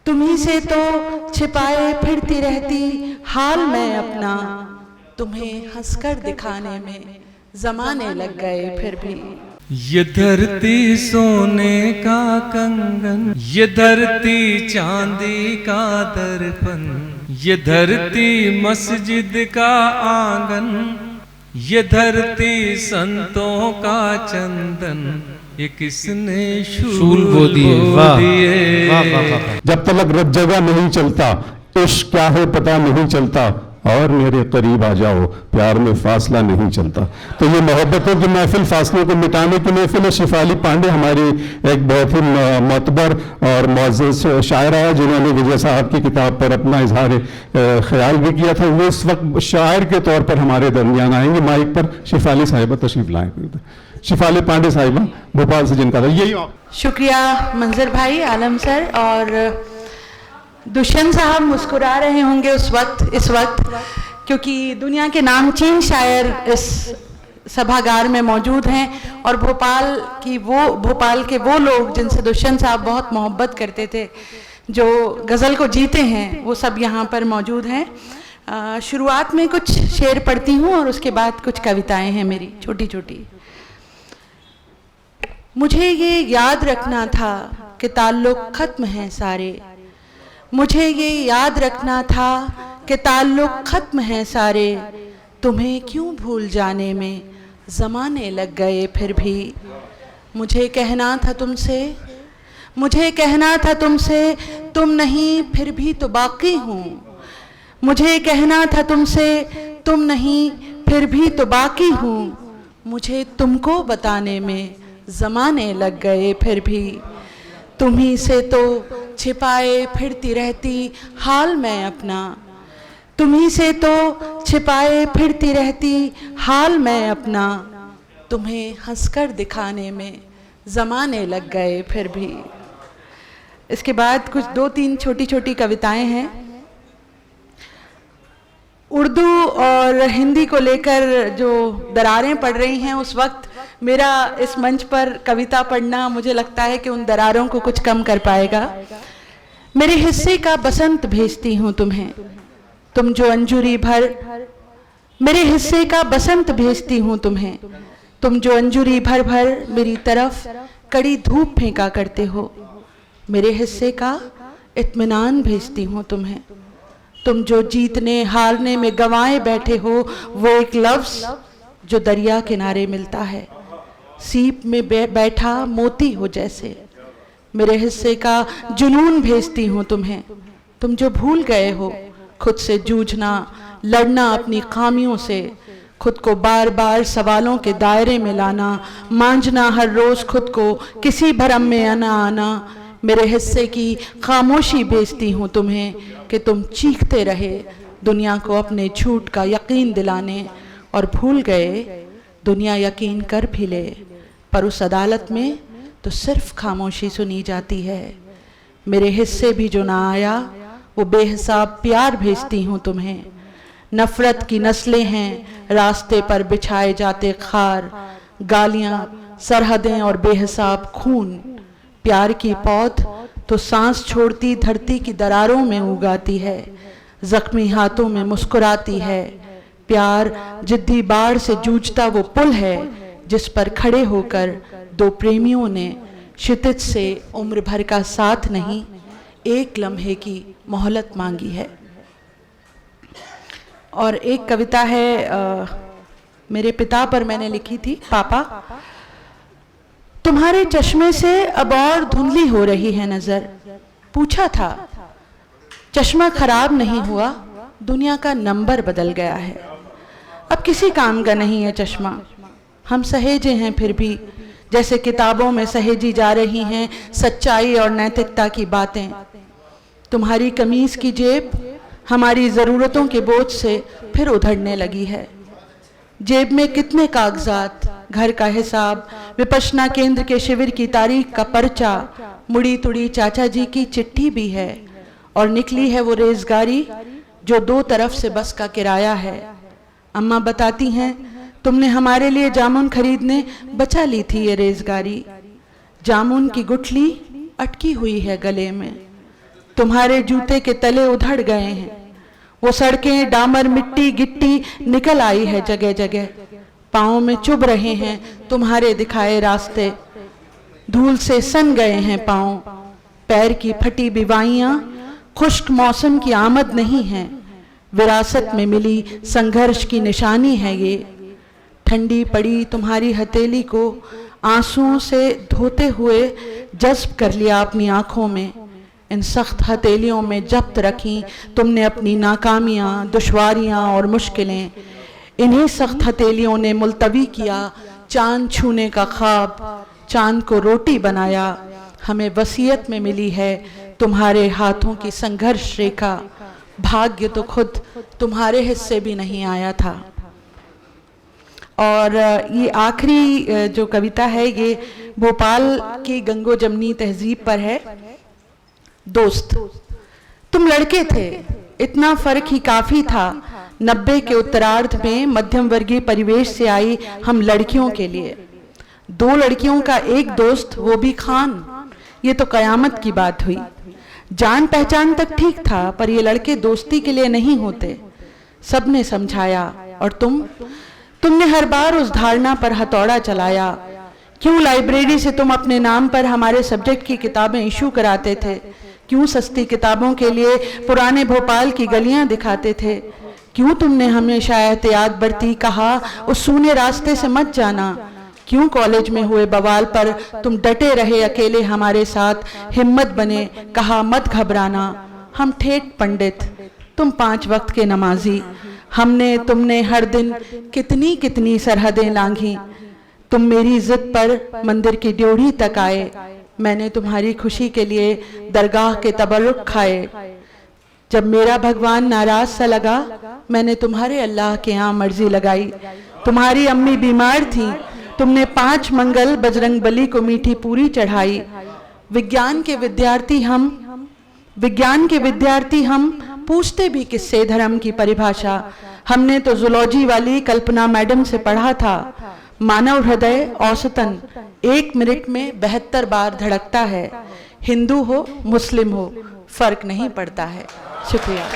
तुम्ही से तो छिपाए फिरती रहती हाल मैं अपना, तुम्हें हंसकर दिखाने में जमाने लग गए फिर भी। ये धरती सोने का कंगन, ये धरती चांदी का दर्पण, ये धरती मस्जिद का आंगन, ये धरती संतों का चंदन, ये किसने शूल बो दिए। वाह वाह वाह। जब तक रब जगह नहीं चलता, इश्क क्या है पता नहीं चलता, और मेरे करीब आ जाओ प्यार में फासला नहीं चलता। तो ये मोहब्बतों की महफिल, फासलों को मिटाने की महफिल है। शेफाली पांडे हमारी एक बहुत ही मोतबर और मुअज़्ज़ज़ शायरा है, जिन्होंने विजय साहब की किताब पर अपना इजहार ख्याल भी किया था। वो इस वक्त शायर के तौर पर हमारे दरमियान आएंगे। माइक पर शेफाली साहिबा तशरीफ लाएंगे। शेफाली पांडे साहिबा भोपाल से, जिनका था यही। शुक्रिया मंजर भाई, आलम सर। और दुष्यंत साहब मुस्कुरा रहे होंगे इस वक्त क्योंकि दुनिया के नामचीन शायर इस सभागार में मौजूद हैं और भोपाल के वो लोग जिनसे दुष्यंत साहब बहुत मोहब्बत करते थे, जो गज़ल को जीते हैं, वो सब यहाँ पर मौजूद हैं। शुरुआत में कुछ शेर पढ़ती हूँ और उसके बाद कुछ कविताएं हैं मेरी छोटी छोटी। मुझे ये याद रखना था कि ताल्लुक़ ख़त्म हैं सारे, मुझे ये याद रखना था कि ताल्लुक़ ख़त्म हैं सारे, तुम्हें क्यों भूल जाने में ज़माने लग गए फिर भी। मुझे कहना था तुमसे तुम नहीं फिर भी तो बाकी हूँ। मुझे कहना था तुमसे तुम नहीं फिर भी तो बाकी हूँ। मुझे तुमको बताने में ज़माने लग गए फिर भी। तुम्ही से तो छिपाए फिरती रहती हाल मैं अपना, तुम्ही से तो छिपाए फिरती रहती हाल मैं अपना, तुम्हें हंसकर दिखाने में ज़माने लग गए फिर भी। इसके बाद कुछ 2-3 छोटी छोटी कविताएं हैं। उर्दू और हिंदी को लेकर जो दरारें पड़ रही हैं, उस वक्त मेरा इस मंच पर कविता पढ़ना मुझे लगता है कि उन दरारों को कुछ कम कर पाएगा। मेरे हिस्से का बसंत भेजती हूँ तुम्हें, तुम जो अंजुरी भर, मेरे हिस्से का बसंत भेजती हूँ तुम्हें, तुम जो अंजुरी भर भर मेरी तरफ कड़ी धूप फेंका करते हो। मेरे हिस्से का इत्मीनान भेजती हूँ तुम्हें, तुम जो जीतने हारने में गंवाए बैठे हो, वो एक लफ्ज़ जो दरिया किनारे मिलता है, सीप में बैठा मोती हो जैसे। मेरे हिस्से का जुनून भेजती हूँ तुम्हें, तुम जो भूल गए हो खुद से जूझना, लड़ना अपनी खामियों से, खुद को बार बार सवालों के दायरे में लाना, मांझना हर रोज़ खुद को किसी भरम में आना। मेरे हिस्से की खामोशी भेजती हूँ तुम्हें कि तुम चीखते रहे दुनिया को अपने झूठ का यकीन दिलाने, और भूल गए दुनिया यकीन कर भी ले, पर उस अदालत में तो सिर्फ खामोशी सुनी जाती है। मेरे हिस्से भी जो ना आया वो बेहिसाब प्यार भेजती हूँ तुम्हें। नफ़रत की नस्लें हैं रास्ते पर बिछाए जाते खार, गालियाँ, सरहदें और बेहिसाब खून। प्यार की पौध तो सांस छोड़ती धरती की दरारों में उगाती है, जख्मी हाथों में मुस्कुराती है। प्यार जिद्दी बाढ़ से जूझता वो पुल है जिस पर खड़े होकर दो प्रेमियों ने क्षितिज से उम्र भर का साथ नहीं, एक लम्हे की मोहलत मांगी है। और एक कविता है मेरे पिता पर मैंने लिखी थी। पापा, तुम्हारे चश्मे से अब और धुंधली हो रही है नजर। पूछा था, चश्मा खराब नहीं हुआ, दुनिया का नंबर बदल गया है। अब किसी काम का नहीं है चश्मा, हम सहेजे हैं फिर भी, जैसे किताबों में सहेजी जा रही हैं सच्चाई और नैतिकता की बातें। तुम्हारी कमीज की जेब हमारी ज़रूरतों के बोझ से फिर उधड़ने लगी है। जेब में कितने कागजात, घर का हिसाब, विपश्यना केंद्र के शिविर की तारीख का पर्चा, मुड़ी तुड़ी चाचा जी की चिट्ठी भी है, और निकली है वो रेज़गारी जो 2 तरफ से बस का किराया है। अम्मा बताती हैं, तुमने हमारे लिए जामुन खरीदने बचा ली थी ये रेज़गारी। जामुन की गुठली अटकी हुई है गले में, तुम्हारे जूते के तले उधड़ गए हैं। वो सड़कें, डामर, मिट्टी, गिट्टी निकल आई है जगह जगह। पाँव में चुभ रहे हैं तुम्हारे दिखाए रास्ते। धूल से सन गए हैं पाँव। पैर की फटी बिवाइयाँ खुश्क मौसम की आमद नहीं है। विरासत में मिली संघर्ष की निशानी है ये। ठंडी पड़ी तुम्हारी हथेली को आंसुओं से धोते हुए जज्ब कर लिया अपनी आंखों में। इन सख्त हथेलियों में जब्त रखी तुमने अपनी नाकामियां, दुश्वारियां और मुश्किलें। इन्हीं सख्त हथेलियों ने मुलतवी किया चांद छूने का ख्वाब। चांद को रोटी बनाया। हमें वसीयत में मिली है तुम्हारे हाथों की संघर्ष रेखा। भाग्य तो खुद तुम्हारे हिस्से भी नहीं आया था। और ये आखिरी जो कविता है ये भोपाल की गंगो जमनी तहजीब पर है। दोस्त, तुम लड़के थे, इतना फर्क ही काफी था। 90 के उत्तरार्ध में मध्यम वर्गीय परिवेश से आई हम लड़कियों के लिए। 2 लड़कियों का एक दोस्त, वो भी खान। ये तो कयामत की बात हुई। जान पहचान तक ठीक था, पर ये लड़के दोस्ती के लिए नहीं होते। सबने समझाया और तुमने हर बार उस धारणा पर हथौड़ा चलाया। क्यों लाइब्रेरी से तुम अपने नाम पर हमारे सब्जेक्ट की किताबें इशू कराते थे? क्यों सस्ती किताबों के लिए पुराने भोपाल की गलियां दिखाते थे? क्यों तुमने हमेशा एहतियात बरती, कहा उस सूने रास्ते से मत जाना? क्यों कॉलेज में हुए बवाल पर तुम डटे रहे अकेले हमारे साथ, हिम्मत बने, कहा मत घबराना? हम ठेठ पंडित, तुम 5 वक्त के नमाजी। तुमने हर दिन कितनी कितनी सरहदें लांघी। तुम मेरी जिद पर मंदिर की ड्योढ़ी तक आए। मैंने तुम्हारी खुशी के लिए दरगाह के तबरुक खाए। जब मेरा भगवान नाराज सा लगा, मैंने तुम्हारे अल्लाह के यहाँ मर्जी लगाई। तुम्हारी अम्मी बीमार थी, तुमने 5 मंगल बजरंग बली को मीठी पूरी चढ़ाई। विज्ञान के विद्यार्थी हम पूछते भी किससे धर्म की परिभाषा। हमने तो जूलॉजी वाली कल्पना मैडम से पढ़ा था, मानव हृदय औसतन 1 मिनट में 72 बार धड़कता है। हिंदू हो मुस्लिम हो फर्क नहीं पड़ता है। शुक्रिया।